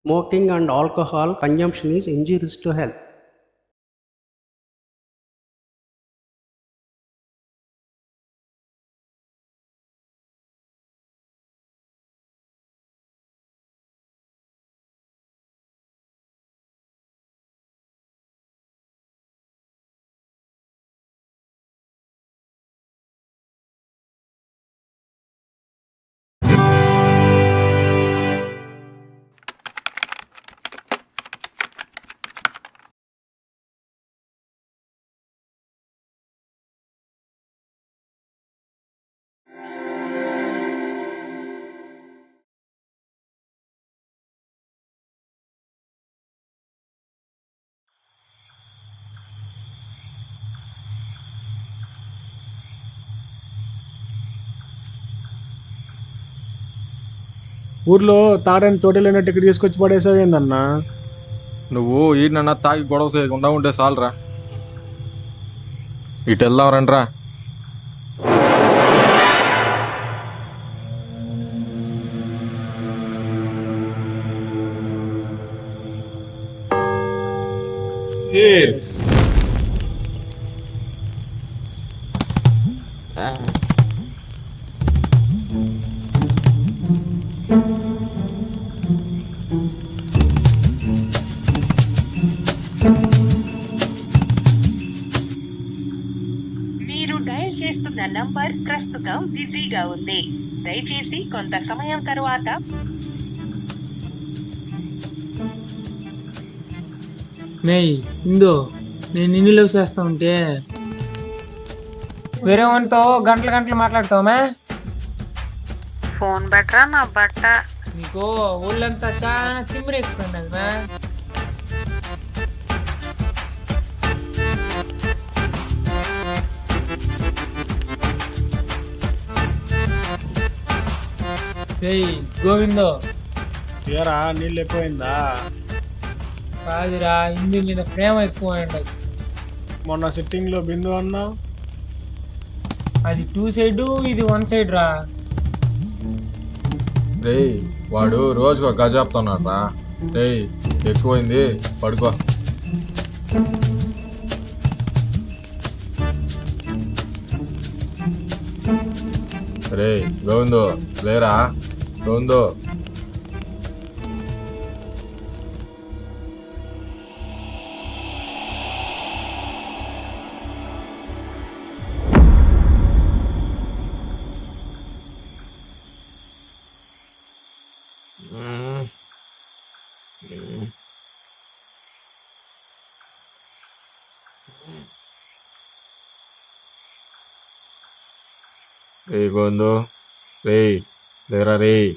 Smoking and alcohol consumption is injurious to health. ఊర్లో తాగడానికి చోటలేనట్టు ఇక్కడ తీసుకొచ్చి పడేసావు ఏందన్నా? నువ్వు ఈయనన్నా తాగి గొడవ చేయకుండా ఉంటే చాలరా. ఇటు వెళ్దాం రండ్రా. మీరు డయల్ చేస్తున్న నంబర్ ప్రస్తుతం బిజీగా ఉంది. దయచేసి కొంత సమయం తరువాత మేయ్ ఇందో నేను నిన్ను లవ్ చేస్తా ఉంటే వేరే వానితో గంటలు గంటలు మాట్లాడతావా? ఫోన్ బెటరా నా బట్ట. నీకు ఒళ్ళంతా చాలా తిమ్మిరెక్కుతుంది మే. రేయ్ గోవిందో, ఏరా నీళ్ళు ఎక్కువైందా? కాదురా ఇందు మీద ప్రేమ ఎక్కువ ఉండదు. మొన్న సిట్టింగ్ లో బిందు అన్నా. అది 2 సైడ్ ఇది 1 సైడ్ రా. రేయ్ వాడు రోజుకు గజ చెప్తున్నాడు రా. రేయ్ ఎక్కువైంది, పడుకో. రేయ్ గోవిందో లేరా, గోవిందో. రే గోవిందో, రేయ్ లేరా, రేయ్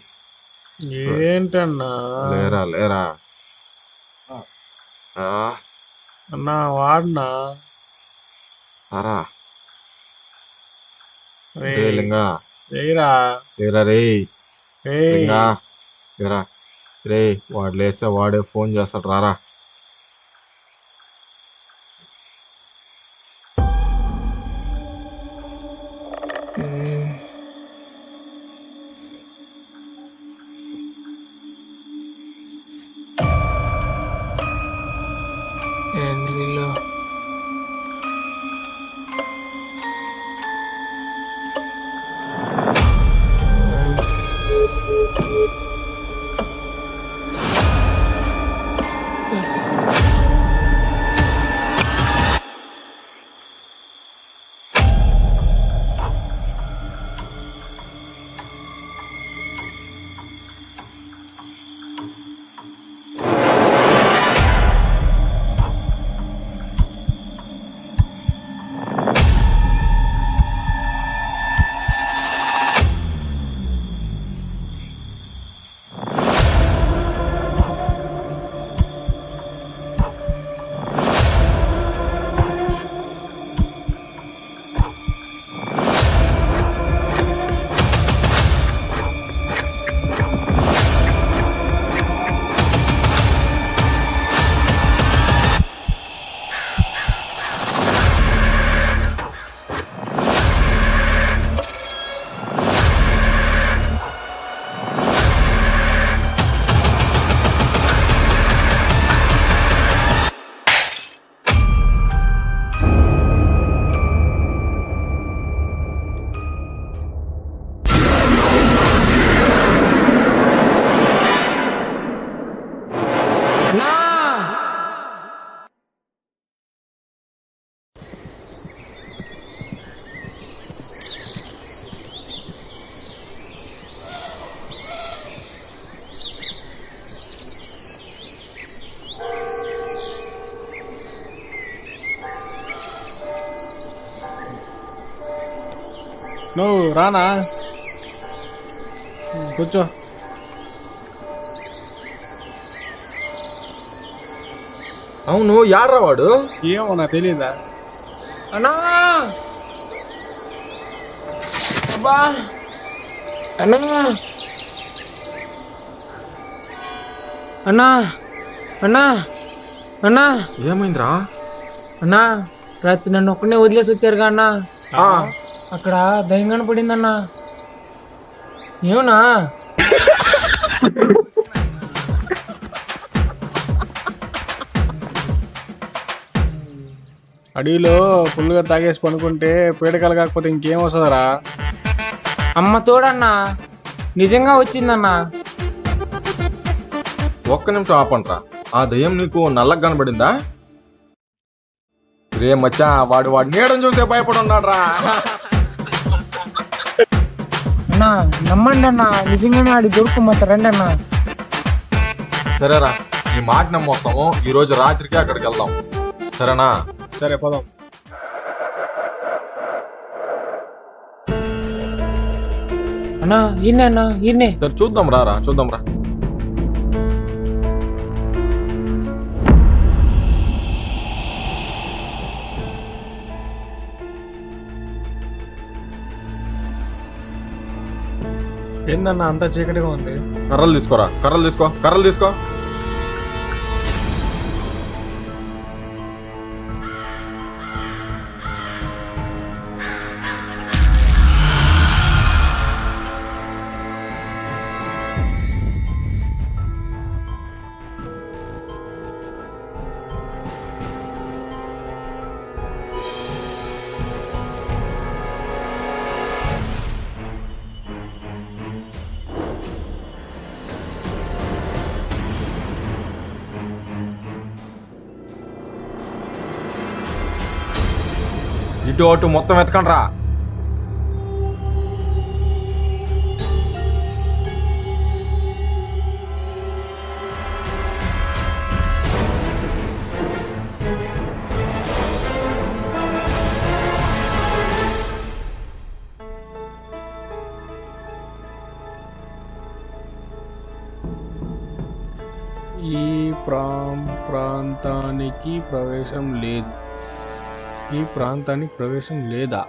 ఏంటన్నా? లేరా లేరా. అన్నా వాడినా రా రే లింగా, లేరా లేరా రేయ్ రే లింగా, లేరా. రే వాడు లేస్తే వాడే ఫోన్ చేస్తాడు, రారా. ఏంద్రిలో నువ్వు రానా కూర్చో. అవును యాడ్రా వాడు? ఏమో నాకు తెలియదా? అన్నా అబ్బా అన్నా అన్నా అన్నా అన్నా ఏమైందిరా? అన్నా రాత్రి నన్ను ఒక్కనే వదిలేసి వచ్చారుగా అన్నా. ఆ, అక్కడ దయ్యం కనపడిందన్నా. ఏమన్నా అడవిలో ఫుల్గా తాగేసి పనుకుంటే పీడకలు కాకపోతే ఇంకేం వస్తుందరా? అమ్మ తోడన్నా నిజంగా వచ్చిందన్నా. ఒక్క నిమిషం ఆపంట్రా. ఆ దయ్యం నీకు నల్లగా కనబడిందా? రే మచ్చా, వాడు నీడని చూసే భయపడి ఉన్నాడ్రా. అన్నా నమ్మండి అన్నా, నిజంగానే ఆడి దొరుకుమంత రండి అన్నా. సరేరా, ఈ మాట నమ్మొస్తాము. ఈ రోజు రాత్రికి అక్కడికి వెళ్దాం, సరేనా? సరే పోదాం. అన్నా ఈయనే అన్నా ఈయనే. సరే చూద్దాం రా చూద్దాం రా. ఏందన్నా అంతా చీకటిగా ఉంది? కర్రలు తీసుకోరా, కర్రలు తీసుకో, కర్రలు తీసుకో. ఇటు అటు మొత్తం వెతకండి రా. ఈ ప్రాంతానికి ప్రవేశం లేదు. ఈ ప్రాంతానికి ప్రవేశం లేదా?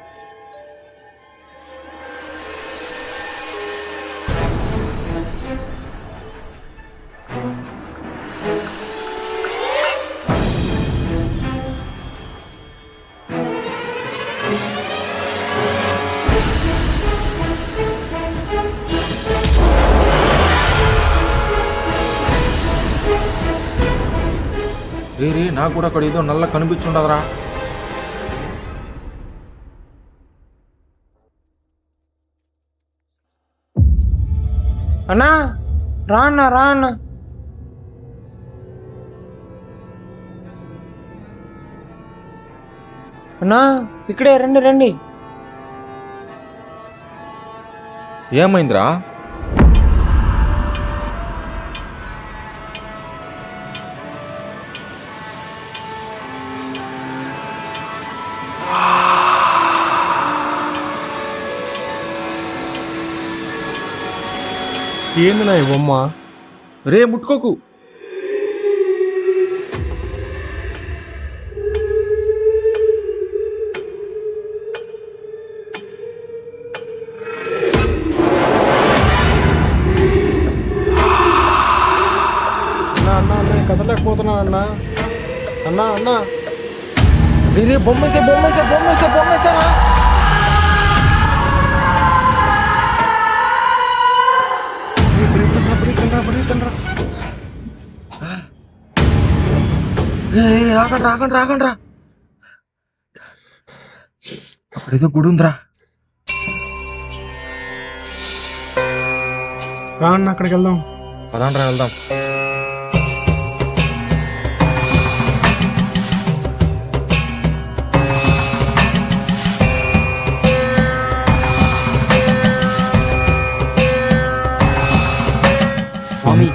రే నాకు కూడా అక్కడ ఏదో నల్ల కనిపించుండదురా. అన్నా రా అన్నా రా అన్నా. అన్నా ఇక్కడే రండి రండి. ఏమైందిరా? ఏంది నా ఈ బొమ్మ? రే ముట్టుకోకు. అన్నా నేను కదలేకపోతున్నాను అన్నా. అన్నా అన్నా రే బొమ్మైతే బొమ్మైతే బొమ్మైతే బొమ్మైతేనా? రాకండి రాకండి రాకండి రా. అక్కడేదో గుడి ఉందిరా. రా అన్న అక్కడికి వెళ్దాం. పదాండ్రా వెళ్దాం. స్వామి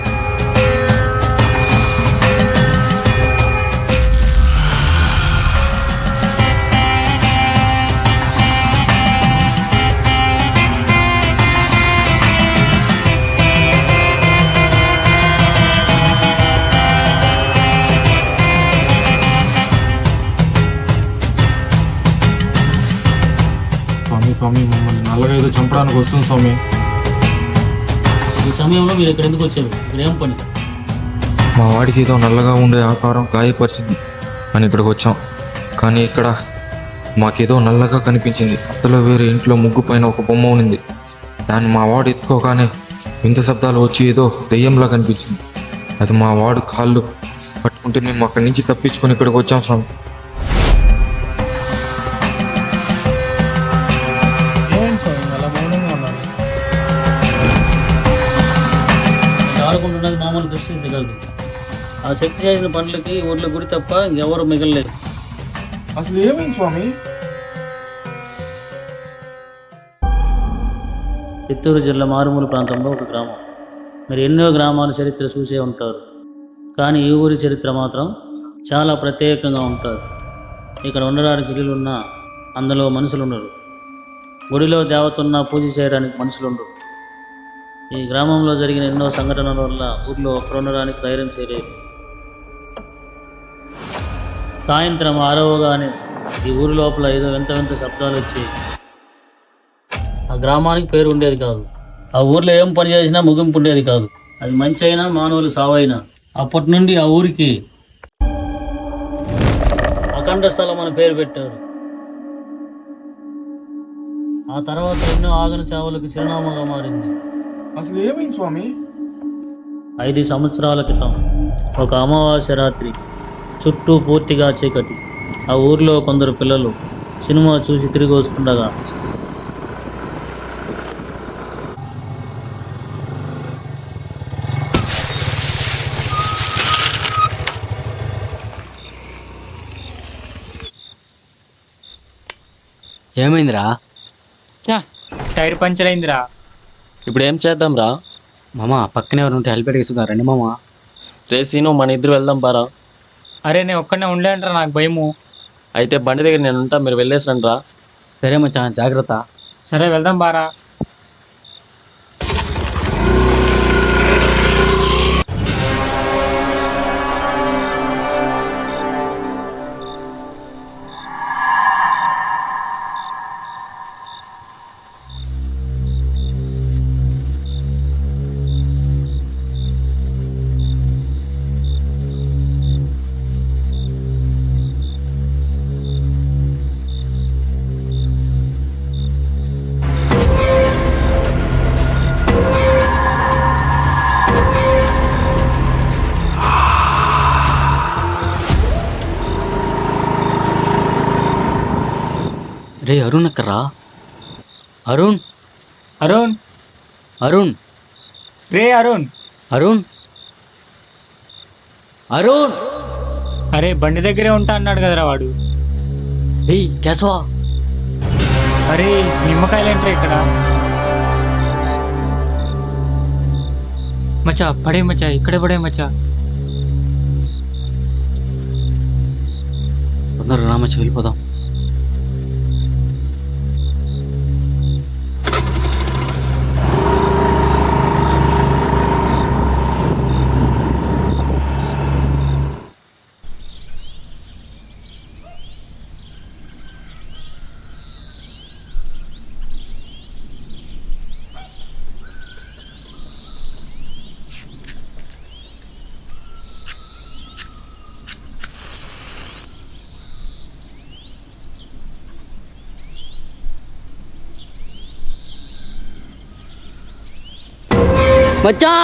స్వామి, మమ్మల్ని నల్లగా ఏదో చంపడానికి వస్తుంది స్వామి. ఈ సమయంలో మీరు ఇక్కడ ఎందుకు వచ్చారు? ఇక్కడ ఏం పని? మా వాడికి ఏదో నల్లగా ఉండే ఆకారం గాయపరిచింది అని ఇక్కడికి వచ్చాం. కానీ ఇక్కడ మాకేదో నల్లగా కనిపించింది. అంతలో వేరే ఇంట్లో ముగ్గు పైన ఒక బొమ్మ ఉన్నింది. దాన్ని మా వాడు ఎత్తుకోగానే వింత శబ్దాలు వచ్చి ఏదో దెయ్యంలా కనిపించింది. అది మా వాడు కాళ్ళు పట్టుకుంటే మేము అక్కడి నుంచి తప్పించుకొని ఇక్కడికి వచ్చాం స్వామి. ఏమైంది స్వామి అలా మౌనంగా ఉన్నారు? ఆడుకుంటున్నది మామూలు దృష్టి కాదు. ఆ శక్తి చేసిన పనులకి ఊర్లో గుడి తప్ప ఇంకెవరు మిగలలేదు. అసలు ఏమైంది స్వామి? చిత్తూరు జిల్లా మారుమూల ప్రాంతంలో ఒక గ్రామం. మీరు ఎన్నో గ్రామాల చరిత్ర చూసే ఉంటారు, కానీ ఈ ఊరి చరిత్ర మాత్రం చాలా ప్రత్యేకంగా ఉంటుంది. ఇక్కడ ఉండడానికి ఇల్లులు ఉన్నా అందులో మనుషులు ఉండరు. గుడిలో దేవతన్న పూజ చేయడానికి మనుషులు ఉండరు. ఈ గ్రామంలో జరిగిన ఎన్నో సంఘటనల వల్ల ఊర్లో ఒక్కరు ఉండడానికి ధైర్యం చేయలేదు. సాయంత్రం ఆరవగానే ఈ ఊరి లోపల ఏదో వింత వింత శబ్దాలు వచ్చాయి. ఆ గ్రామానికి పేరు ఉండేది కాదు. ఆ ఊర్లో ఏం పని చేసినా ముగింపు ఉండేది కాదు. అది మంచి అయినా మానవులు సావైనా. అప్పటి నుండి ఆ ఊరికి అఖండ స్థలం అని పేరు పెట్టారు. ఆ తర్వాత ఎన్నో ఆగన చావులకు చిరునామాగా మారింది. అసలు ఏమైంది స్వామి? 5 సంవత్సరాల క్రితం ఒక అమావాస్య రాత్రి చుట్టూ పూర్తిగా చీకటి. ఆ ఊర్లో కొందరు పిల్లలు సినిమా చూసి తిరిగి వస్తుండగా ఏమైందిరా? టైర్ పంచర్ అయిందిరా. ఇప్పుడు ఏం చేద్దాం రా? మామ పక్కనే ఎవరు ఉంటే హెల్ప్ ఇస్తుందా? రండి మామ. రే సీను, మన ఇద్దరు వెళ్దాం పారా. అరే నేను ఒక్కనే ఉండలేంట్రా, నాకు భయము. అయితే బండి దగ్గర నేను ఉంటా, మీరు వెళ్ళేసి రండి రా. సరే మచ్చా, జాగ్రత్త. సరే వెళ్దాం బారా. రే అరుణ్ అక్కరా. అరుణ్ అరుణ్ అరుణ్ రే అరుణ్. అరుణ్ అరుణ్. అరే బండి దగ్గరే ఉంటా అన్నాడు కదరా వాడు. ఏయ్ కేశవా. అరే నిమ్మకాయలు ఏంట్రా ఇక్కడ? మచ్చా పడే మచ్చా, ఇక్కడే పడే మచ్చా. ఉన్నారు రామచ్చ, వెళ్ళిపోదాం. మచ్చా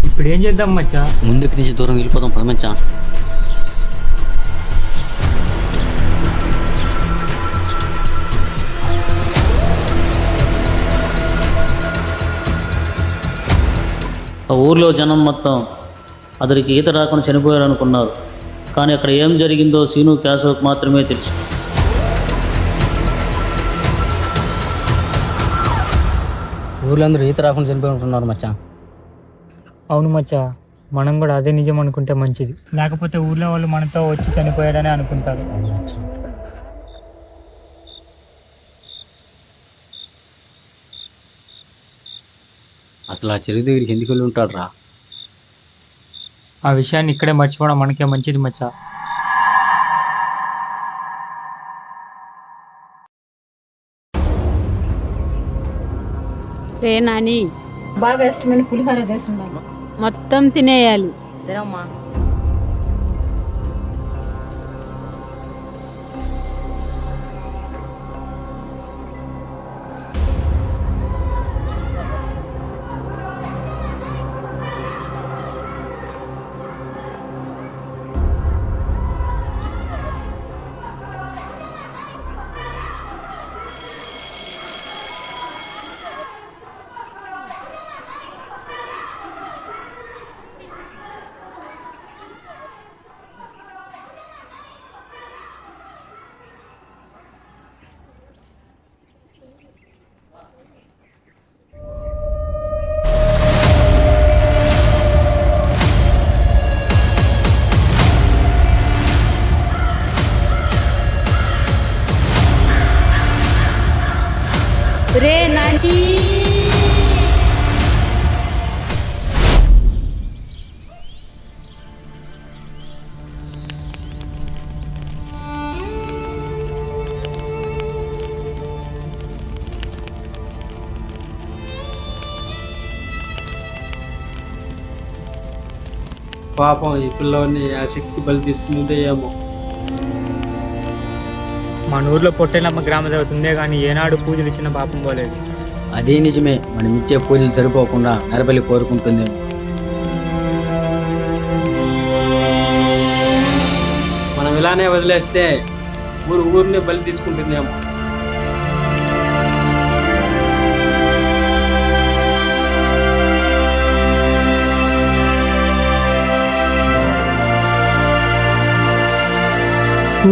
ఇప్పుడు ఏం చేద్దాం మచ్చా? ముందుకు నుంచి దూరం వెళ్ళిపోదాం పద మచ్చా. ఆ ఊర్లో జనం మొత్తం అతనికి ఈత రాకుండా చనిపోయారు అనుకున్నారు. కానీ అక్కడ ఏం జరిగిందో సీను కేశవ్కి మాత్రమే తెలుసు. ఊర్లో అందరూ ఈత రాకుండా చనిపోయి ఉంటున్నారు మచ్చా. అవును మచ్చా, మనం కూడా అదే నిజం అనుకుంటే మంచిది. లేకపోతే ఊర్లో వాళ్ళు మనతో వచ్చి చనిపోయాడని అనుకుంటారు. అసలు ఆ చెరువు దగ్గరికి ఎందుకు వెళ్ళి ఉంటాడు రా? ఆ విషయాన్ని ఇక్కడే మర్చిపోవడం మనకే మంచిది మచ్చా. రే నాని, బాగా ఇష్టమైన పులిహోర చేస్తున్నాను. మొత్తం తినేయాలి. సరే అమ్మా. రే నాని, పాపం ఈ పిల్లవాడిని ఆ శక్తి బలి తీసుకుంటే ఏమో. మన ఊర్లో పొట్టేలమ్మ గ్రామ దేవత ఉందే కానీ ఏనాడు పూజలు ఇచ్చిన పాపం పోలేదు. అదే నిజమే, మనం ఇచ్చే పూజలు సరిపోకుండా నరబలి కోరుకుంటుందేమో. మనం ఇలానే వదిలేస్తే ఊరిని బలి తీసుకుంటుందేమో.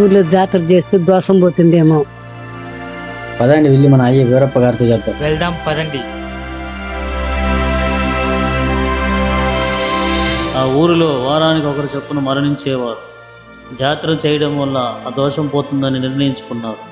ఊర్లో జాతర చేస్తే దోషం పోతుందేమో. పదండి వెళ్ళి మన అయ్య వీరప్ప గారితో చెప్తాం. వెళ్దాం పదండి. ఆ ఊరిలో వారానికి ఒకరు చొప్పున మరణించేవారు. జాతర చేయడం వల్ల ఆ దోషం పోతుందని నిర్ణయించుకున్నారు.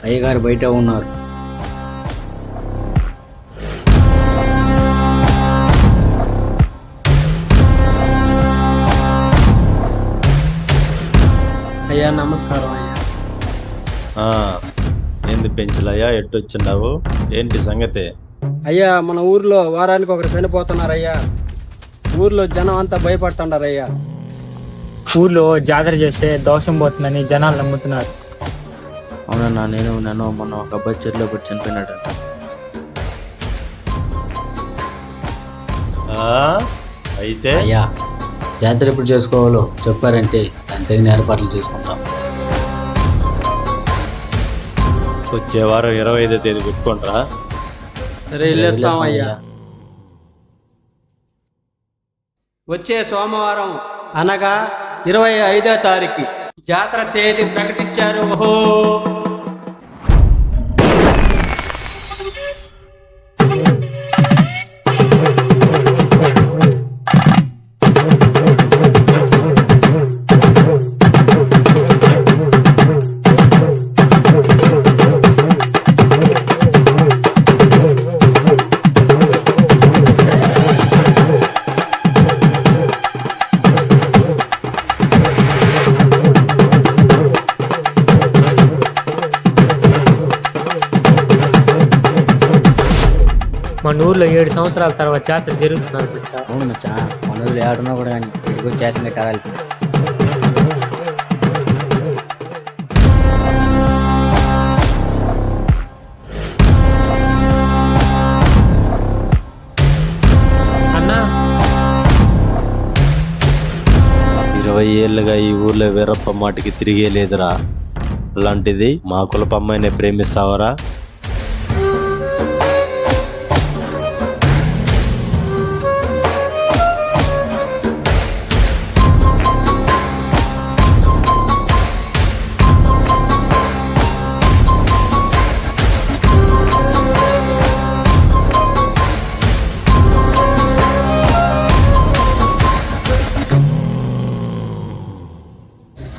అయ్యగారు బయట ఉన్నారు. అయ్యా నమస్కారం అయ్యా. ఏంది పెంచులయ్యా, ఎట్టొచ్చున్నావు? ఏంటి సంగతి? అయ్యా మన ఊర్లో వారానికి ఒకరు చనిపోతున్నారయ్యా. ఊర్లో జనం అంతా భయపడుతున్నారయ్యా. ఊర్లో జాతర చేస్తే దోషం పోతుందని జనాలు నమ్ముతున్నారు. అవునన్నా, నేను మొన్న ఒక అబ్బాయి చెరువులో పడి చనిపోయినాడంట. అయితే అయ్యా, జాతర ఎప్పుడు చేసుకోవాలో చెప్పారంటే దాని తగిన ఏర్పాట్లు చేసుకుంటాం. వచ్చే వారం 25వ తేదీ పెట్టుకుంటారా? సరే వెళ్ళేస్తాం అయ్యా. వచ్చే సోమవారం అనగా 25వ తారీఖు జాతర తేదీ ప్రకటించారు. ఓహో, మన ఊర్లో 7 సంవత్సరాల తర్వాత జాతర జరుగుతున్నారు మచ్చా. అవును మచ్చా, మన ఊళ్ళో ఏడున్నా కూడా కానీ ఇదిగో చేతి పెట్టాల్సింది. అన్నా 20 ఏళ్ళుగా ఈ ఊర్లో వీరప్ప మాటికి తిరిగే లేదురా. అలాంటిది మా కులపు అమ్మాయిని ప్రేమిస్తావరా?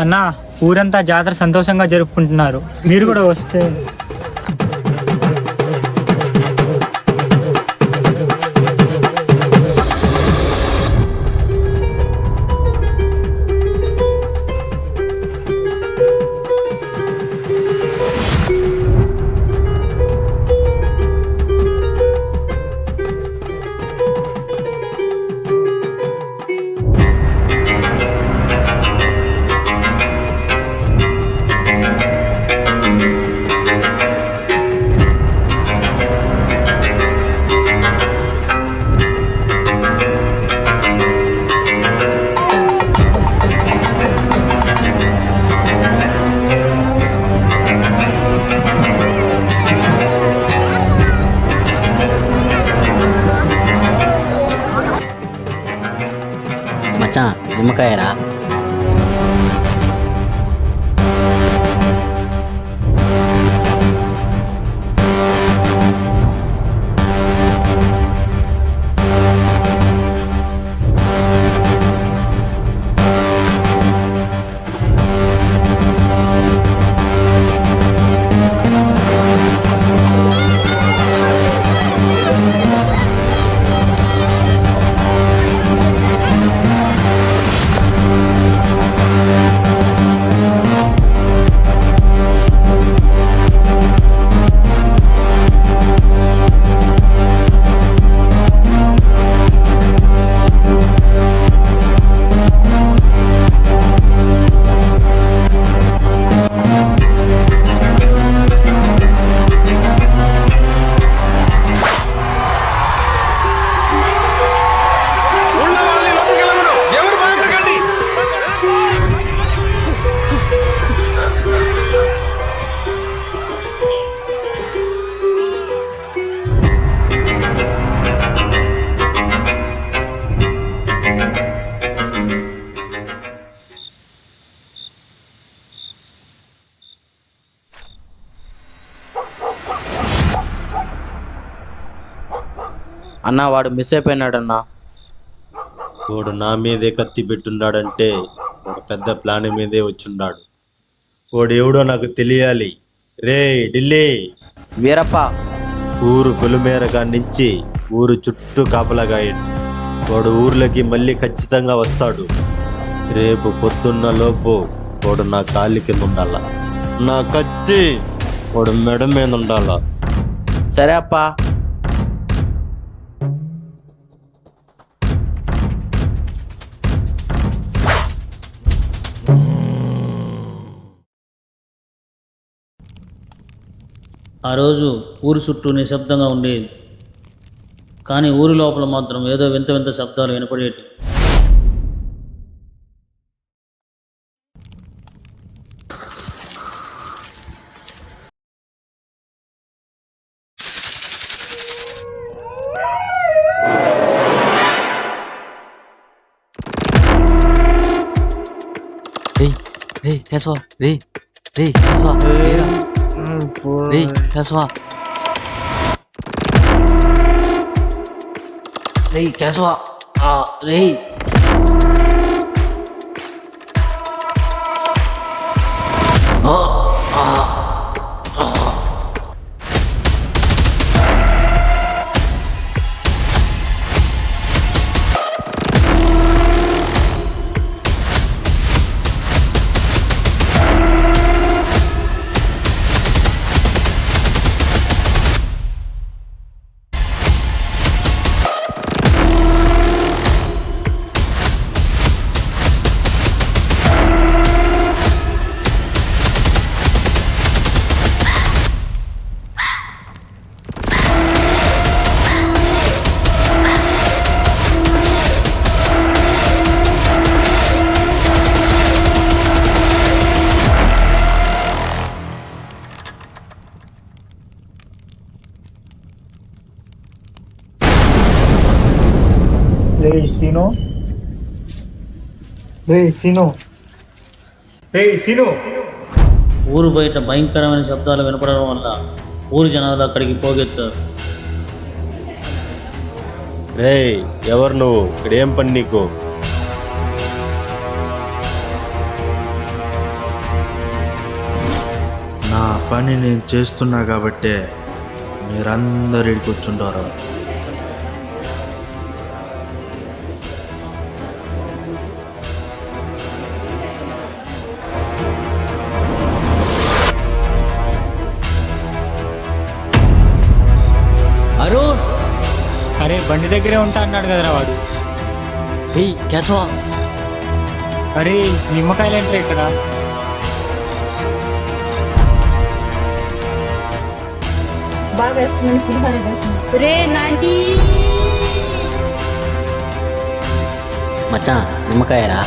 అన్నా ఊరంతా జాతర సంతోషంగా జరుపుకుంటున్నారు, మీరు కూడా వస్తే. మచ్చా నిమ్మకాయరా? అన్నా వాడు మిస్ అయిపోయినాడన్నా. వాడు నా మీదే కత్తి పెట్టున్నాడంటే ఒక పెద్ద ప్లాన్ మీదే వచ్చున్నాడు. వాడు ఎవడో నాకు తెలియాలి. రే ఢిల్లీ వీరప్ప, ఊరు పొలిమేర నుంచి ఊరు చుట్టూ కాపలాగాయండి. వాడు ఊర్లోకి మళ్ళీ ఖచ్చితంగా వస్తాడు. రేపు పొద్దున్న లోపు వాడు నా కాలి కింద ఉండాల. నా కత్తి వాడు మెడ మీద ఉండాల. సరే అప్ప. ఆ రోజు ఊరు చుట్టూ నిశ్శబ్దంగా ఉండేది, కానీ ఊరి లోపల మాత్రం ఏదో వింత వింత శబ్దాలు వినపడేవి. రే కేశవ, రే కేశవ, రే కేశవ, రే కేశవ, రే రే సీను, రే సీను, రే సీను. ఊరు బయట భయంకరమైన శబ్దాలు వినపడడం వల్ల ఊరు జనాలు అక్కడికి పోగెత్తారు. రేయ్, ఎవరు నువ్వు? ఇక్కడ ఏం పని నీకు? నా పని నేను చేస్తున్నా కాబట్టే మీరందరూ ఇక్కడికి వచ్చుంటారు. అరుణ్, అరే బండి దగ్గరే ఉంటా అన్నాడు కదరా వాడు. క్యాచవా. అరే నిమ్మకాయలు ఏంటో ఇక్కడ. బాగా ఇష్టమైన పులిహోర చేసింది. రే నాంటీ మచ్చా నిమ్మకాయరా.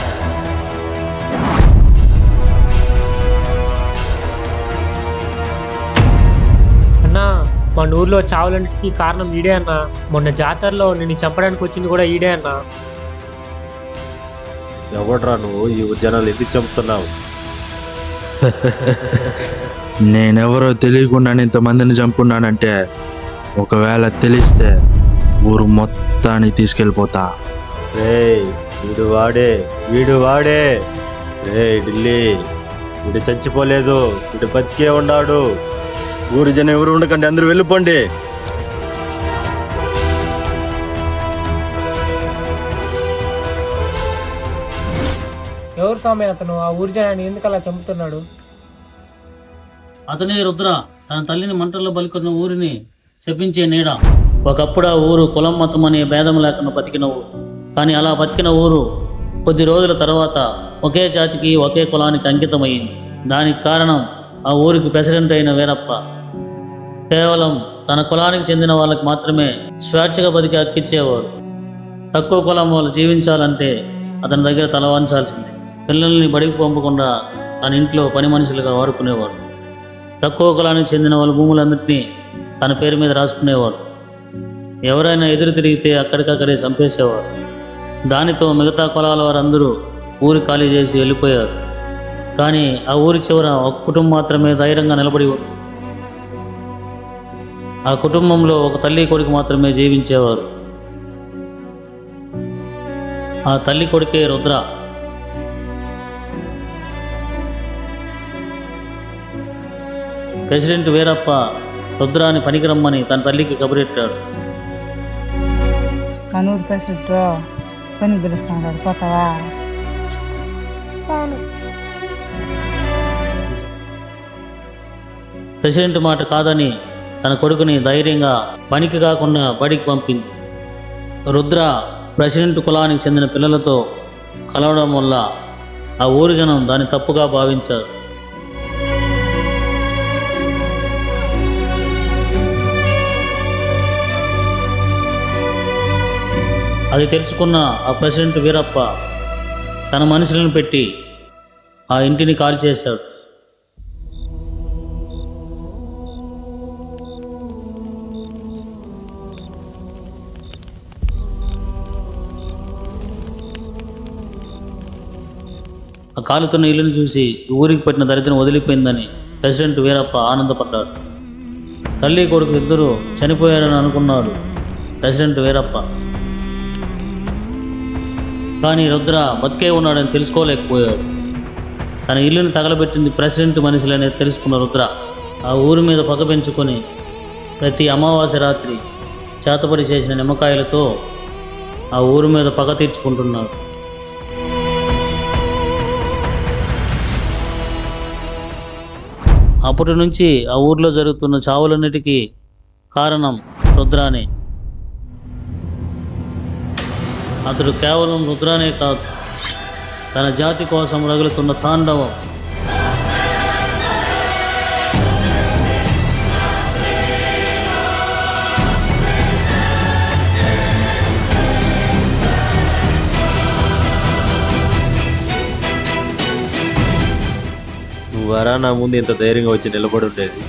అన్నా మన ఊర్లో చావులన్నిటికీ కారణం ఈడే అన్న. మొన్న జాతరలో నిన్ను చంపడానికి వచ్చింది కూడా ఈడే అన్న. ఎవడ్రా నువ్వు? ఈ జనాలు ఎందుకు చంపుతున్నావు? నేనెవరో తెలియకుండానే ఇంతమందిని చంపున్నానంటే ఒకవేళ తెలిస్తే ఊరు మొత్తాన్ని తీసుకెళ్ళిపోతా. రేయ్, వీడు వాడే. రేయ్ ఢిల్లీ, వీడు చచ్చిపోలేదు, వీడు బతికే ఉన్నాడు. ఊరి జనం ఎవరు ఉండకండి, అందరూ వెళ్ళిపోండి. ఎవరు స్వామి అతను? ఆ ఊరి జనాన్ని ఎందుకు అలా చంపుతున్నాడు? అతనే రుద్ర, తన తల్లిని మంటల్లో బలికొన్న ఊరిని శపించే నీడ. ఒకప్పుడు ఆ ఊరు కులం మతం అనే భేదం లేకుండా బతికిన ఊరు. కానీ అలా బతికిన ఊరు కొద్ది రోజుల తర్వాత ఒకే జాతికి ఒకే కులానికి అంకితమైంది. దానికి కారణం ఆ ఊరికి ప్రెసిడెంట్ అయిన వీరప్ప. కేవలం తన కులానికి చెందిన వాళ్ళకి మాత్రమే స్వేచ్ఛగా బతికి హక్కిచ్చేవాడు. తక్కువ కులం వాళ్ళు జీవించాలంటే అతని దగ్గర తల వంచాల్సిందే. పిల్లల్ని బడికి పంపకుండా తన ఇంట్లో పని మనుషులుగా వాడుకునేవాడు. తక్కువ కులానికి చెందిన వాళ్ళ భూములందరినీ తన పేరు మీద రాసుకునేవాడు. ఎవరైనా ఎదురు తిరిగితే అక్కడికక్కడే చంపేసేవాడు. దానితో మిగతా కులాల వారందరూ ఊరి ఖాళీ చేసి వెళ్ళిపోయారు. కానీ ఆ ఊరి చివర ఒక కుటుంబం మాత్రమే ధైర్యంగా నిలబడి ఉంది. ఆ కుటుంబంలో ఒక తల్లి కొడుకు మాత్రమే జీవించేవారు. ఆ తల్లి కొడుకే రుద్ర. ప్రెసిడెంట్ వీరప్ప రుద్రాన్ని పనికిరమ్మని తన తల్లికి కబురెట్టాడు. కనూరు ప్రెసిడెంట్ పని పిలుస్తున్నాడు, పోతావా? ప్రెసిడెంట్ మాట కాదని తన కొడుకుని ధైర్యంగా పనికి కాకుండా బడికి పంపింది. రుద్ర ప్రెసిడెంట్ కులానికి చెందిన పిల్లలతో కలవడం వల్ల ఆ ఊరి జనం దాన్ని తప్పుగా భావించారు. అది తెలుసుకున్న ఆ ప్రెసిడెంట్ వీరప్ప తన మనుషులను పెట్టి ఆ ఇంటిని కాల్ చేశాడు. ఆ కాలుతున్న ఇల్లును చూసి ఊరికి పెట్టిన దరిద్రం వదిలిపోయిందని ప్రెసిడెంట్ వీరప్ప ఆనందపడ్డాడు. తల్లి కొడుకు ఇద్దరు చనిపోయారని అనుకున్నాడు ప్రెసిడెంట్ వీరప్ప. కానీ రుద్ర బతికే ఉన్నాడని తెలుసుకోలేకపోయాడు. తన ఇల్లుని తగలబెట్టింది ప్రెసిడెంట్ మనుషులనే తెలుసుకున్న రుద్ర ఆ ఊరి మీద పగ పెంచుకొని ప్రతి అమావాస్య రాత్రి చేతపడి చేసిన నిమ్మకాయలతో ఆ ఊరి మీద పగ తీర్చుకుంటున్నాడు. అప్పటి నుంచి ఆ ఊర్లో జరుగుతున్న చావులన్నిటికీ కారణం రుద్రానే. అతడు కేవలం రుద్రానే కాదు, తన జాతి కోసం రగులుతున్న తాండవం. నువ్వరా నా ముందు ఇంత ధైర్యంగా వచ్చి నిలబడి ఉండేది?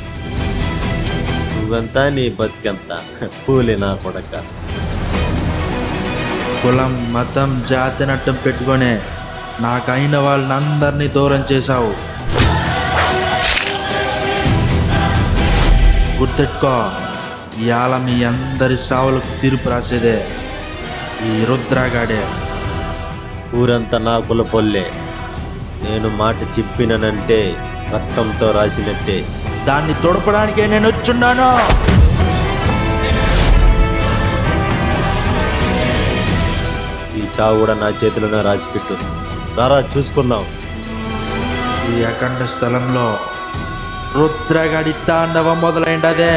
నువ్వెంత, నీ బతికెంత? పూలే నా కొడక. కులం మతం జాతిని అడ్డం పెట్టుకొని నాకైన వాళ్ళని అందరినీ దూరం చేశావు. గుర్తెట్టుకో, ఇవాళ మీ అందరి సావులకు తీర్పు రాసేదే ఈ రుద్రగాడే. ఊరంతా నా కులపొల్లే. నేను మాట చెప్పిననంటే రక్తంతో రాసినట్టే. దాన్ని తొడపడానికే నేను వచ్చున్నాను. ఈ చావు కూడా నా చేతిలోనే రాసిపెట్టు. రారా చూసుకుందాం. ఈ అఖండ స్థలంలో రుద్రగాడి తాండవం మొదలైండదే.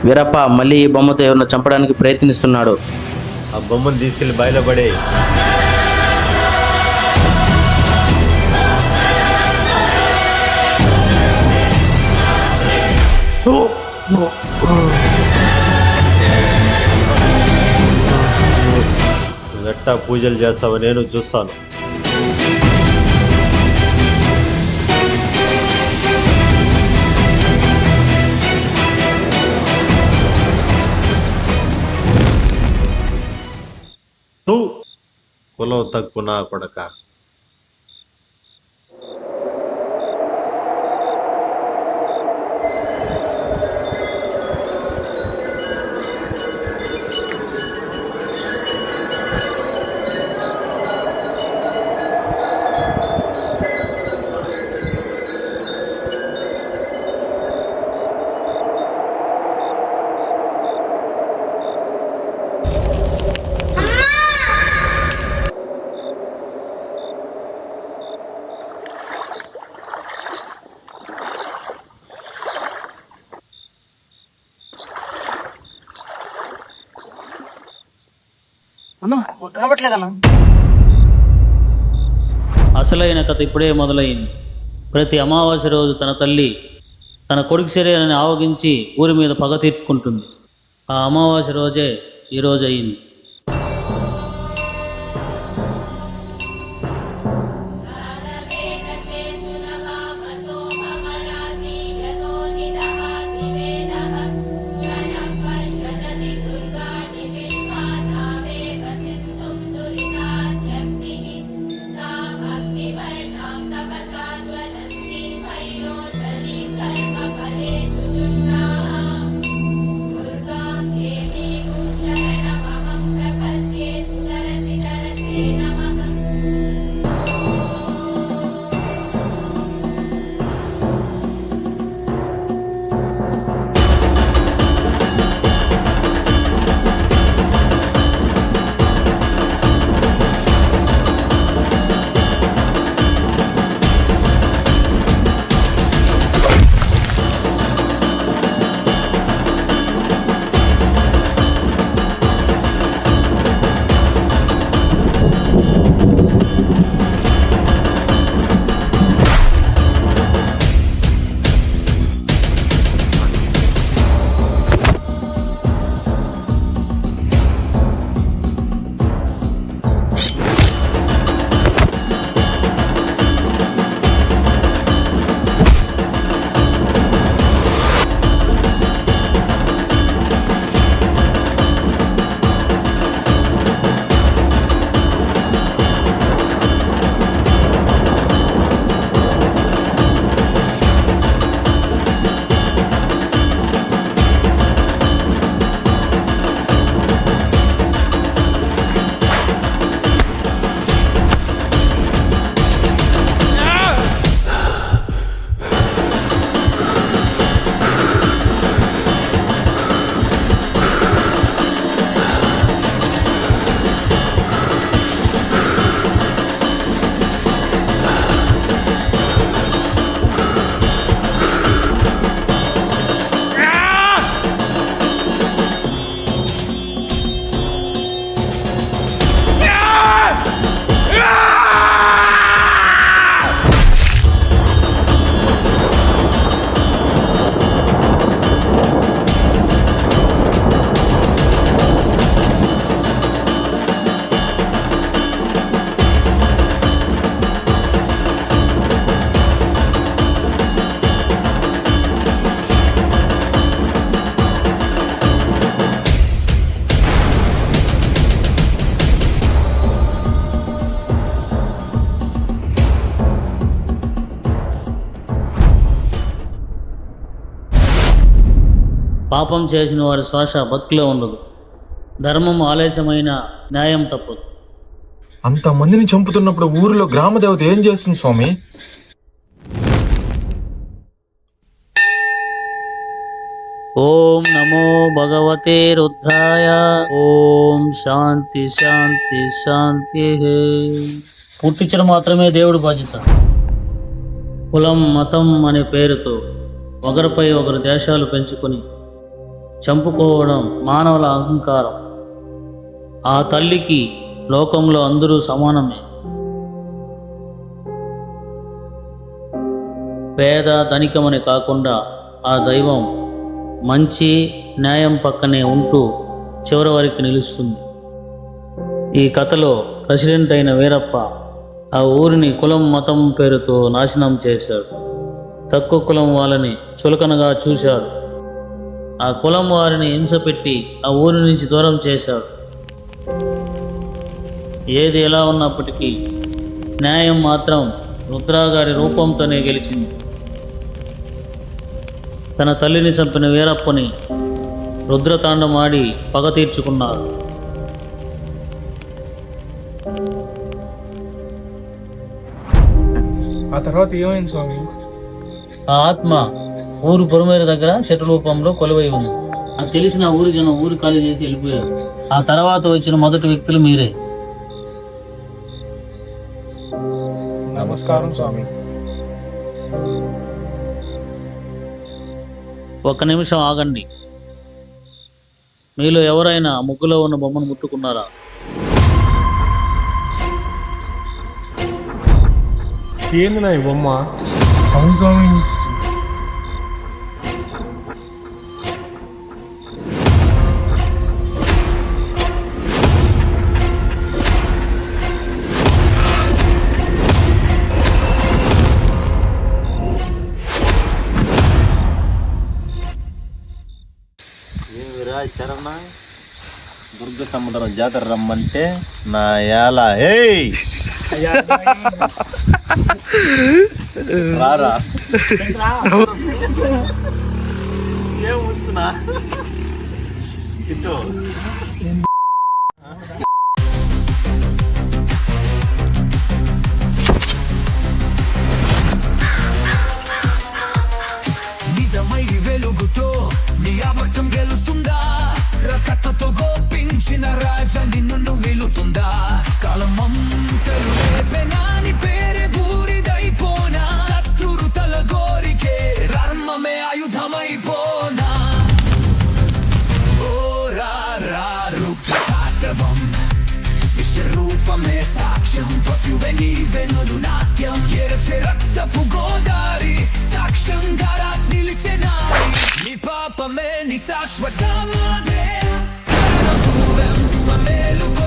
వీరప్ప మళ్ళీ ఈ బొమ్మతో ఎవరిని చంపడానికి ప్రయత్నిస్తున్నాడు. ఆ బొమ్మను తీసుకెళ్లి బయలు పడే. నువ్వెట్టా పూజలు చేస్తావో నేను చూస్తాను. కులం తక్కువ నా కొడక. అసలైన కథ ఇప్పుడే మొదలైంది. ప్రతి అమావాస్య రోజు తన తల్లి తన కొడుకు శరీరాన్ని ఆవగించి ఊరి మీద పగ తీర్చుకుంటుంది. ఆ అమావాస్య రోజే ఈరోజు అయింది. శరణమహం పాపం చేసిన వాడి శ్వాస భక్తిలో ఉండదు. ధర్మం ఆలస్యమైన న్యాయం తప్పదు. అంతమందిని చంపుతున్నప్పుడు ఊరిలో గ్రామ దేవత ఏం చేస్తుంది స్వామి? ఓం నమో భగవతే రుద్రాయ. ఓం శాంతి శాంతి శాంతి. పుట్టించడం మాత్రమే దేవుడి బాధ్యత. కులం మతం అనే పేరుతో ఒకరిపై ఒకరు దేశాలు పెంచుకొని చంపుకోవడం మానవుల అహంకారం. ఆ తల్లికి లోకంలో అందరూ సమానమే. పేద ధనికమని కాకుండా ఆ దైవం మంచి న్యాయం పక్కనే ఉంటూ చివరి వరకు నిలుస్తుంది. ఈ కథలో ప్రెసిడెంట్ అయిన వీరప్ప ఆ ఊరిని కులం మతం పేరుతో నాశనం చేశాడు. తక్కువ కులం వాళ్ళని చులకనగా చూశాడు. ఆ కులం వారిని హింస పెట్టి ఆ ఊరి నుంచి దూరం చేశాడు. ఏది ఎలా ఉన్నప్పటికీ న్యాయం మాత్రం రుద్రాగారి రూపంతోనే గెలిచింది. తన తల్లిని చంపిన వీరప్పని రుద్రతాండమాడి పగ తీర్చుకున్నారు. ఆ తర్వాత ఏమైంది స్వామి? ఆ ఆత్మ ఊరు పొరుమేర దగ్గర చెట్టు రూపంలో కొలువై ఉంది. అది తెలిసిన ఊరి జనం ఊరు ఖాళీ చేసి వెళ్ళిపోయారు. ఆ తర్వాత వచ్చిన మొదటి వ్యక్తులు మీరే. నమస్కారం స్వామి. ఒక్క నిమిషం ఆగండి. మీలో ఎవరైనా ముగ్గులో ఉన్న బొమ్మను ముట్టుకున్నారా? ఏంది నా ఈ బొమ్మ? అవును స్వామి. చరణ దుర్గ సముద్రం జాతర రమ్మంటే నా యాల రారా ఏం వస్తున్నా ఇటు నిజమై వెలుగుతో నీ అబద్ధం గెలుస్తుందా? రకతతో గోపించిన రాజా నిన్ను వెలుతుందా? కాలమంతలు రేపెనాని పేరే బూరిదైపోనా? శత్రురు తల గోరికే ధర్మమే ఆయుధమైపోనా? ఓ రూపం విశ్వరూపమే సాక్ష్యం. పత్యువే నీ వెనులు నాట్యం. ఎరచే రక్తపు గోదారి సాక్ష్యంగా నిలిచెనారి. నీ పాపమే నీ శాశ్వతమాదే. మేలుకో